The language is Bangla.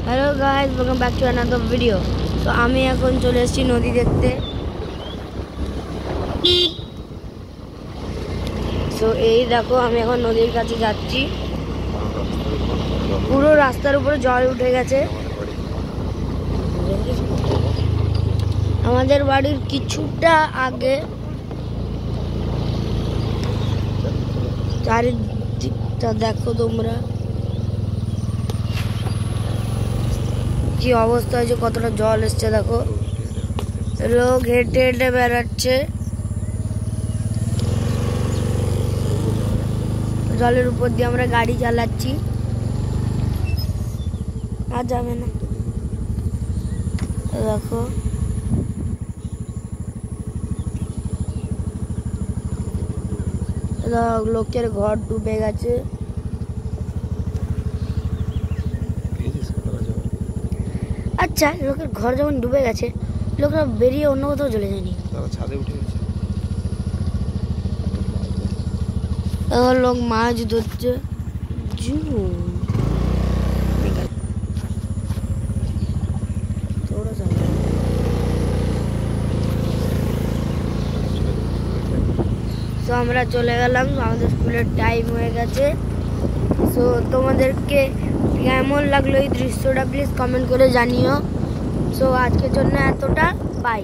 Hello guys, welcome back to another video. তো আমি এখন চলে এসেছি নদী দেখতে। তো এই দেখো, আমি এখন নদীর কাছে যাচ্ছি। পুরো রাস্তার উপরে জল উঠে গেছে। আমাদের বাড়ির কিছুটা আগে চারিদিকটা দেখো তোমরা, কি অবস্থা হয়েছে, কতটা জল এসছে দেখো। লোক হেঁটে হেঁটে বেড়াচ্ছে জলের উপর দিয়ে। আমরা গাড়ি চালাচ্ছি, আর যাবে না। দেখো লোকের ঘর ডুবে গেছে। আচ্ছা, লোকের ঘর যখন ডুবে গেছে, লোকরা বেরিয়ে অন্য কোথাও চলে যায়নি? ছাদে উঠে গেছে। লোক মাছ ধরছে। তো আমরা চলে গেলাম, আমাদের স্কুলের টাইম হয়ে গেছে। সো তোমাদেরকে কেমন লাগলো এই দৃশ্যটা প্লিজ কমেন্ট করে জানিও। সো আজকের জন্য এতটা, বাই।